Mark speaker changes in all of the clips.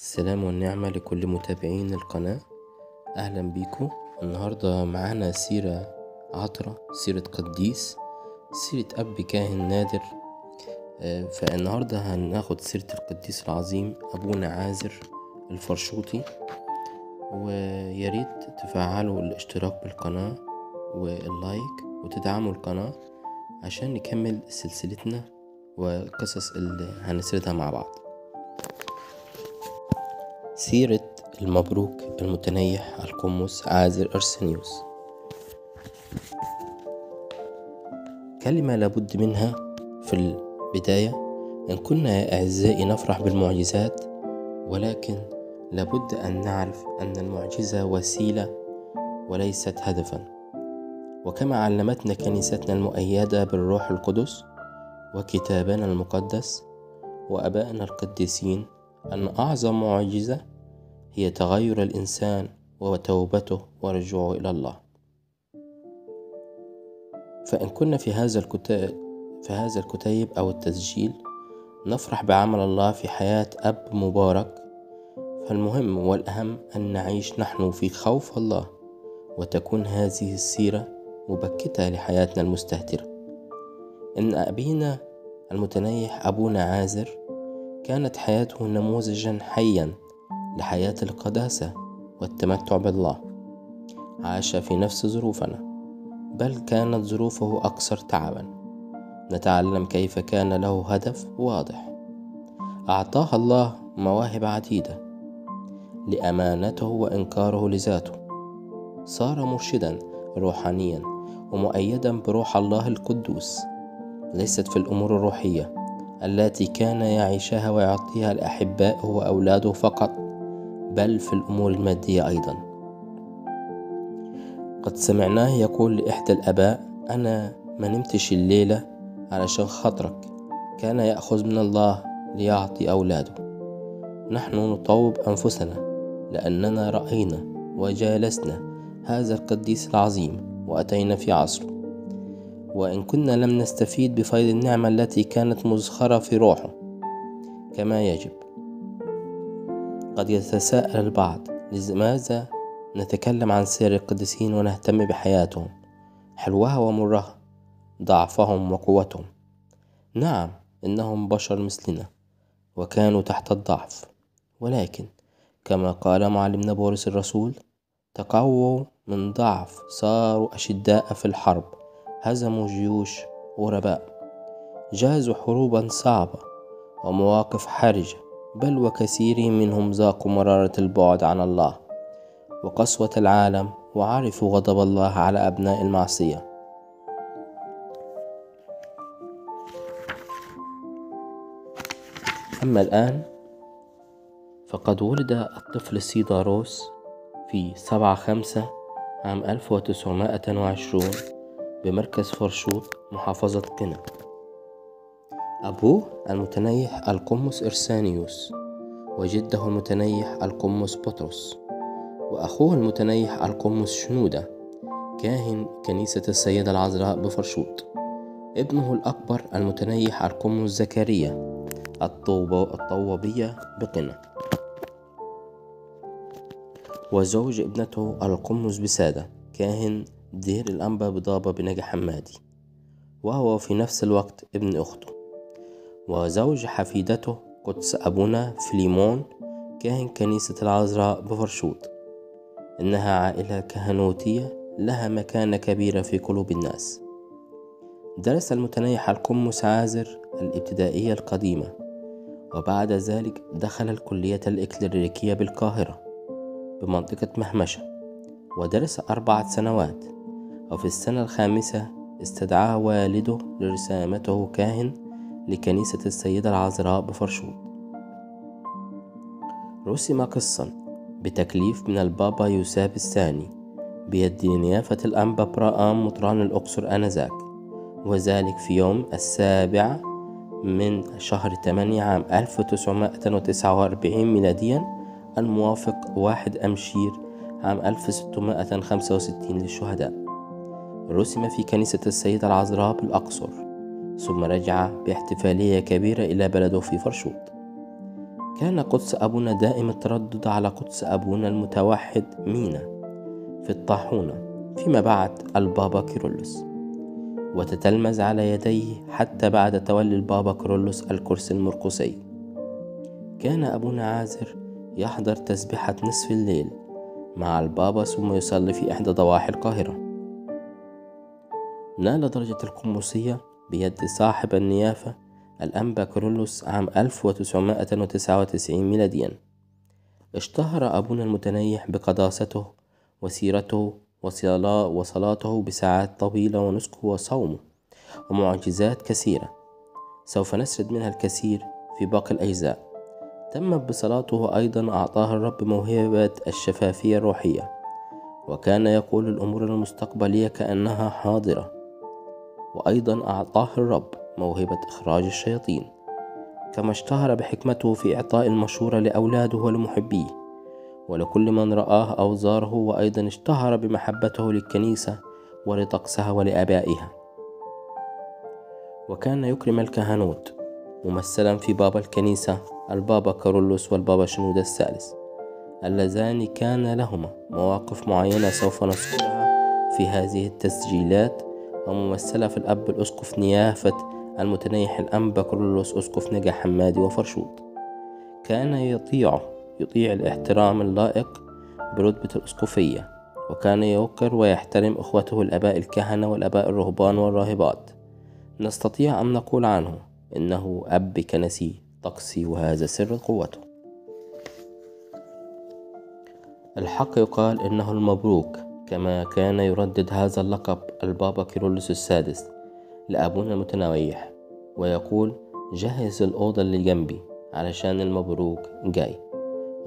Speaker 1: السلام والنعمة لكل متابعين القناة. أهلا بيكم. النهاردة معانا سيرة عطرة، سيرة قديس، سيرة أب كاهن نادر. فالنهاردة هناخد سيرة القديس العظيم أبونا عازر الفرشوطي، وياريت تفعلوا الاشتراك بالقناة واللايك وتدعموا القناة عشان نكمل سلسلتنا وقصص اللي هنسردها مع بعض. سيرة المبروك المتنيح القمص عازر أرسنيوس. كلمة لابد منها في البداية. إن كنا يا أعزائي نفرح بالمعجزات، ولكن لابد أن نعرف أن المعجزة وسيلة وليست هدفا. وكما علمتنا كنيستنا المؤيدة بالروح القدس وكتابنا المقدس وأبائنا القديسين أن أعظم معجزة هي تغير الإنسان وتوبته ورجوعه إلى الله. فإن كنا في هذا الكتيب أو التسجيل نفرح بعمل الله في حياة أب مبارك، فالمهم والأهم أن نعيش نحن في خوف الله، وتكون هذه السيرة مبكتة لحياتنا المستهترة. إن أبينا المتنيح أبونا عازر كانت حياته نموذجا حيا لحياة القداسة والتمتع بالله. عاش في نفس ظروفنا، بل كانت ظروفه أكثر تعبا. نتعلم كيف كان له هدف واضح. أعطاه الله مواهب عديدة لأمانته وإنكاره لذاته. صار مرشدا روحانيا ومؤيدا بروح الله القدوس، ليست في الأمور الروحية التي كان يعيشها ويعطيها لأحبائه وأولاده فقط، بل في الأمور المادية أيضا. قد سمعناه يقول لإحدى الآباء: أنا ما نمتش الليلة علشان خاطرك، كان يأخذ من الله ليعطي أولاده. نحن نطوب أنفسنا لأننا رأينا وجالسنا هذا القديس العظيم وأتينا في عصره، وإن كنا لم نستفيد بفيض النعمة التي كانت مزخرة في روحه كما يجب. قد يتساءل البعض: لماذا نتكلم عن سير القديسين ونهتم بحياتهم، حلوها ومرها، ضعفهم وقوتهم؟ نعم، إنهم بشر مثلنا وكانوا تحت الضعف، ولكن كما قال معلمنا بولس الرسول: تقووا من ضعف، صاروا أشداء في الحرب، هزموا جيوش غرباء، جازوا حروبا صعبة ومواقف حرجة، بل وكثير منهم ذاقوا مرارة البعد عن الله وقسوة العالم، وعرفوا غضب الله على أبناء المعصية. أما الآن فقد ولد الطفل سيداروس في 7/5 عام 1920 بمركز فرشوط محافظة قنا. أبوه المتنيح القمص إرسانيوس، وجده المتنيح القمص بطرس، وأخوه المتنيح القمص شنودة كاهن كنيسة السيدة العذراء بفرشوط. ابنه الأكبر المتنيح القمص زكريا الطوبية بقنا، وزوج ابنته القمص بسادة كاهن دير الأنبا بضابة بنجا حمادي، وهو في نفس الوقت ابن أخته. وزوج حفيدته قدس أبونا فليمون كاهن كنيسة العذراء بفرشوط. إنها عائلة كهنوتية لها مكانة كبيرة في قلوب الناس. درس المتنيح القمص عازر الابتدائية القديمة، وبعد ذلك دخل الكلية الإكليريكية بالقاهرة بمنطقة مهمشة، ودرس 4 سنوات. وفي السنة 5 استدعاه والده لرسامته كاهن لكنيسة السيدة العذراء بفرشوط. رسم قسا بتكليف من البابا يوساب الثاني بيد نيافة الأنبا براءام مطران الأقصر آنذاك، وذلك في يوم 7 من شهر 8 عام 1949 ميلاديا، الموافق 1 أمشير عام 1665 للشهداء. رسم في كنيسة السيدة العذراء بالأقصر، ثم رجع باحتفالية كبيرة إلى بلده في فرشوط. كان قدس أبونا دائم التردد على قدس أبونا المتوحد مينا في الطاحونة، فيما بعد البابا كيرلس، وتتلمذ على يديه حتى بعد تولي البابا كيرلس الكرسي المرقسي. كان أبونا عازر يحضر تسبيحة نصف الليل مع البابا ثم يصلي في إحدى ضواحي القاهرة. نال درجة القمصية بيد صاحب النيافة الأنبا كيرلس عام 1999 ميلاديا. اشتهر أبونا المتنيح بقداسته وسيرته وصلاته بساعات طويلة ونسكه وصومه ومعجزات كثيرة سوف نسرد منها الكثير في باقي الأجزاء. تمت بصلاته أيضا أعطاه الرب موهبة الشفافية الروحية، وكان يقول الأمور المستقبلية كأنها حاضرة. وأيضا أعطاه الرب موهبة إخراج الشياطين، كما اشتهر بحكمته في إعطاء المشورة لأولاده ولمحبيه ولكل من رآه أو زاره. وأيضا اشتهر بمحبته للكنيسة ولطقسها ولآبائها، وكان يكرم الكهنوت ممثلا في بابا الكنيسة البابا كيرلس والبابا شنودة الثالث، اللذان كان لهما مواقف معينة سوف نذكرها في هذه التسجيلات، وممثلة في الأب الأسقف نيافة المتنيح الأنبا كيرلس أسقف نجا حمادي وفرشوط. كان يطيع الاحترام اللائق برتبة الأسقفية، وكان يوقر ويحترم إخوته الآباء الكهنة والآباء الرهبان والراهبات. نستطيع أن نقول عنه إنه أب كنسي طقسي، وهذا سر قوته. الحق يقال إنه المبروك، كما كان يردد هذا اللقب البابا كيرلس السادس لأبونا المتنويح، ويقول جهز الأوضة اللي جنبي علشان المبروك جاي.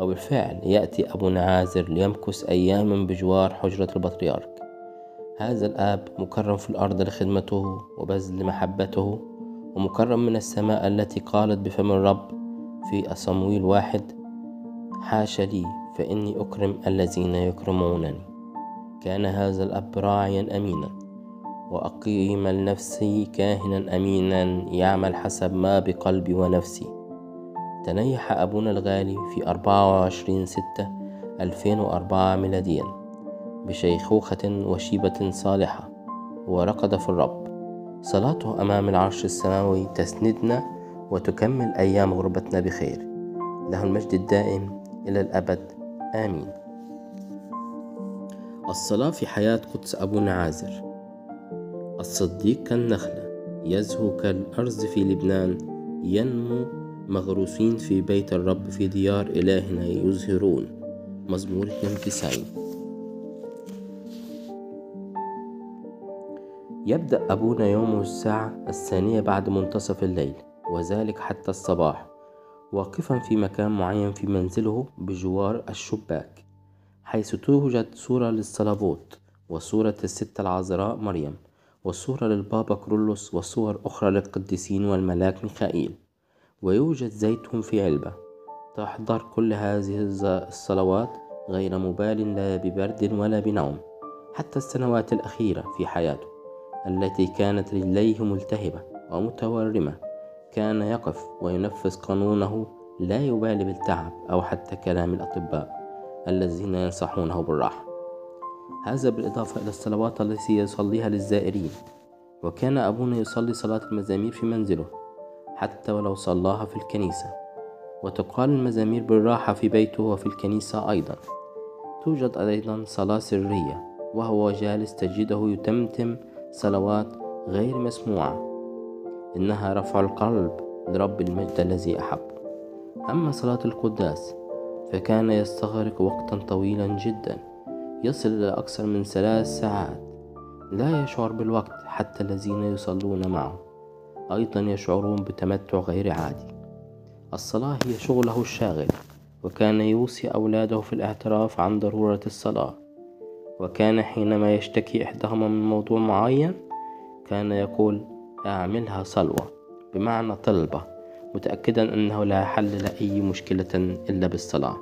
Speaker 1: وبالفعل يأتي أبونا عازر ليمكث أياما بجوار حجرة البطريرك. هذا الآب مكرم في الأرض لخدمته وبذل محبته، ومكرم من السماء التي قالت بفم الرب في صموئيل 1: حاش لي فإني أكرم الذين يكرمونني. كان هذا الأب راعيا أمينا، وأقيم لنفسي كاهنا أمينا يعمل حسب ما بقلبي ونفسي. تنيح أبونا الغالي في 24/6/2004 ميلاديا بشيخوخة وشيبة صالحة، ورقد في الرب. صلاته أمام العرش السماوي تسندنا وتكمل أيام غربتنا بخير. له المجد الدائم إلى الأبد، آمين. الصلاة في حياة قدس أبونا عازر. الصديق كالنخلة يزهو كالأرز في لبنان، ينمو مغروسين في بيت الرب في ديار إلهنا يزهرون. مزمور 92. يبدأ أبونا يومه الساعة 2 بعد منتصف الليل، وذلك حتى الصباح، واقفا في مكان معين في منزله بجوار الشباك، حيث توجد صورة للصليبوت وصورة الست العذراء مريم وصورة للبابا كيرلس وصور أخرى للقديسين والملاك ميخائيل، ويوجد زيتهم في علبة. تحضر كل هذه الصلوات غير مبال لا ببرد ولا بنوم، حتى السنوات الأخيرة في حياته التي كانت رجليه ملتهبة ومتورمة كان يقف وينفذ قانونه، لا يبالي بالتعب أو حتى كلام الأطباء الذين ينصحونه بالراحة. هذا بالإضافة إلى الصلوات التي يصليها للزائرين. وكان أبونا يصلي صلاة المزامير في منزله حتى ولو صلاها في الكنيسة، وتقال المزامير بالراحة في بيته وفي الكنيسة أيضا. توجد أيضا صلاة سرية وهو جالس تجده يتمتم صلوات غير مسموعة، إنها رفع القلب لرب المجد الذي أحب. أما صلاة القداس فكان يستغرق وقتا طويلا جدا، يصل إلى أكثر من 3 ساعات، لا يشعر بالوقت حتى الذين يصلون معه أيضا يشعرون بتمتع غير عادي. الصلاة هي شغله الشاغل، وكان يوصي أولاده في الاعتراف عن ضرورة الصلاة. وكان حينما يشتكي إحداهما من موضوع معين كان يقول أعملها صلوة، بمعنى طلبة، متأكدا أنه لا حل لأي مشكلة إلا بالصلاة.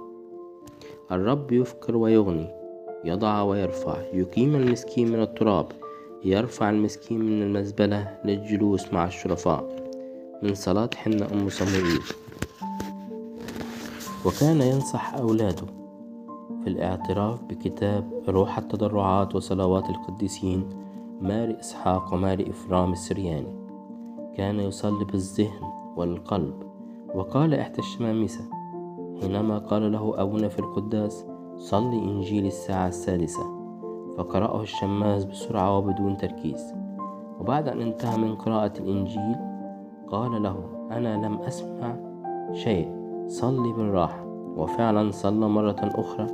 Speaker 1: الرب يفقر ويغني، يضع ويرفع، يقيم المسكين من التراب، يرفع المسكين من المزبلة للجلوس مع الشرفاء. من صلاة حنة أم صموئيل. وكان ينصح أولاده في الاعتراف بكتاب روح التضرعات وصلوات القديسين ماري إسحاق وماري إفرام السرياني. كان يصلي بالذهن والقلب. وقال إحدى الشمامسة حينما قال له أبونا في القداس: صلي إنجيل الساعة 6، فقرأه الشماس بسرعة وبدون تركيز. وبعد أن انتهى من قراءة الإنجيل قال له: أنا لم أسمع شيء، صلي بالراحة. وفعلا صلى مرة أخرى،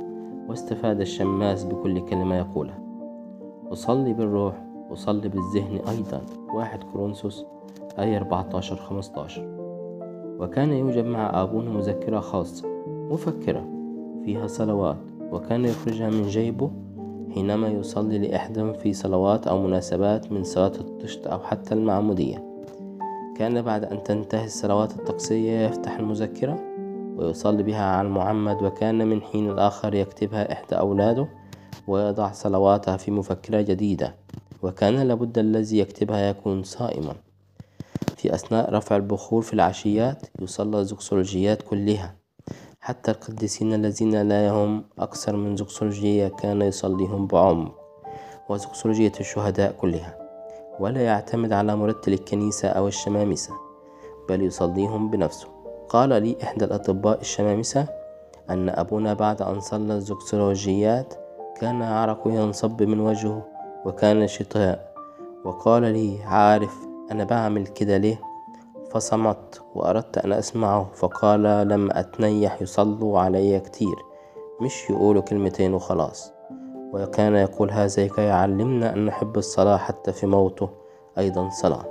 Speaker 1: واستفاد الشماس بكل كلمة يقولها. أصلي بالروح، أصلي بالذهن أيضا، 1 كورنثوس 14-15. وكان يوجد مع أبونا مذكرة خاصة مفكرة فيها صلوات، وكان يخرجها من جيبه حينما يصلي لإحدى في صلوات أو مناسبات من صلاة الطشت أو حتى المعمودية. كان بعد أن تنتهي الصلوات الطقسية يفتح المذكرة ويصلي بها على المعمد، وكان من حين الآخر يكتبها إحدى أولاده ويضع صلواتها في مفكرة جديدة. وكان لابد الذي يكتبها يكون صائما. في أثناء رفع البخور في العشيات يصلى الزوكسولوجيات كلها، حتى القديسين الذين لا لهم أكثر من زوكسولوجية كان يصليهم بعمق، وزوكسولوجية الشهداء كلها، ولا يعتمد على مرتل الكنيسة أو الشمامسة، بل يصليهم بنفسه. قال لي إحدى الأطباء الشمامسة أن أبونا بعد أن صلى الزوكسولوجيات كان عرق ينصب من وجهه وكان شتاء، وقال لي: عارف أنا بعمل كده ليه؟ فصمت وأردت أن أسمعه، فقال: لما أتنيح يصلوا علي كتير، مش يقولوا كلمتين وخلاص. وكان يقول هذا كي يعلمنا أن نحب الصلاة حتى في موته أيضا صلاة.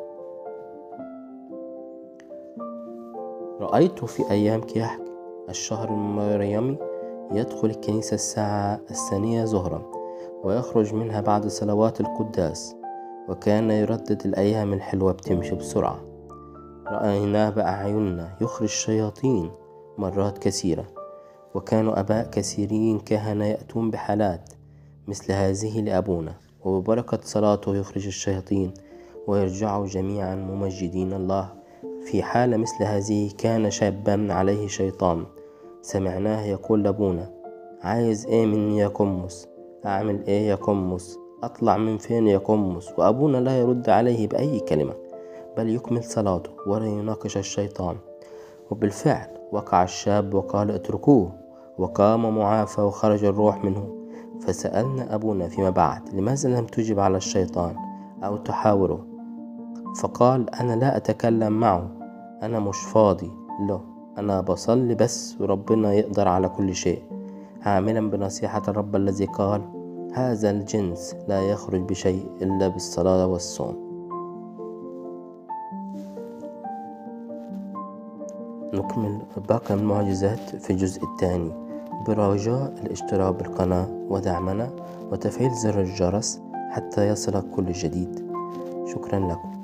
Speaker 1: رأيت في أيام كياك الشهر المريمي يدخل الكنيسة الساعة 2 ظهرا ويخرج منها بعد صلوات القداس، وكان يردد الأيام الحلوة بتمشي بسرعة. رأيناه بأعيننا يخرج الشياطين مرات كثيرة، وكانوا أباء كثيرين كهنة يأتون بحالات مثل هذه لأبونا، وببركة صلاته يخرج الشياطين ويرجعوا جميعا ممجدين الله. في حالة مثل هذه كان شابا عليه شيطان، سمعناه يقول لأبونا: عايز ايه مني يا قمص؟ اعمل ايه يا قمص؟ اطلع من فين يا قمص؟ وأبونا لا يرد عليه بأي كلمة، بل يكمل صلاته ولا يناقش الشيطان. وبالفعل وقع الشاب وقال: اتركوه، وقام معافى وخرج الروح منه. فسألنا أبونا فيما بعد: لماذا لم تجب على الشيطان أو تحاوره؟ فقال: أنا لا أتكلم معه، أنا مش فاضي له، أنا بصلي بس وربنا يقدر على كل شيء، عاملا بنصيحة الرب الذي قال: هذا الجنس لا يخرج بشيء إلا بالصلاة والصوم. نكمل باقي المعجزات في الجزء الثاني، برجاء الاشتراك بالقناة ودعمنا وتفعيل زر الجرس حتى يصلك كل جديد. شكرا لكم.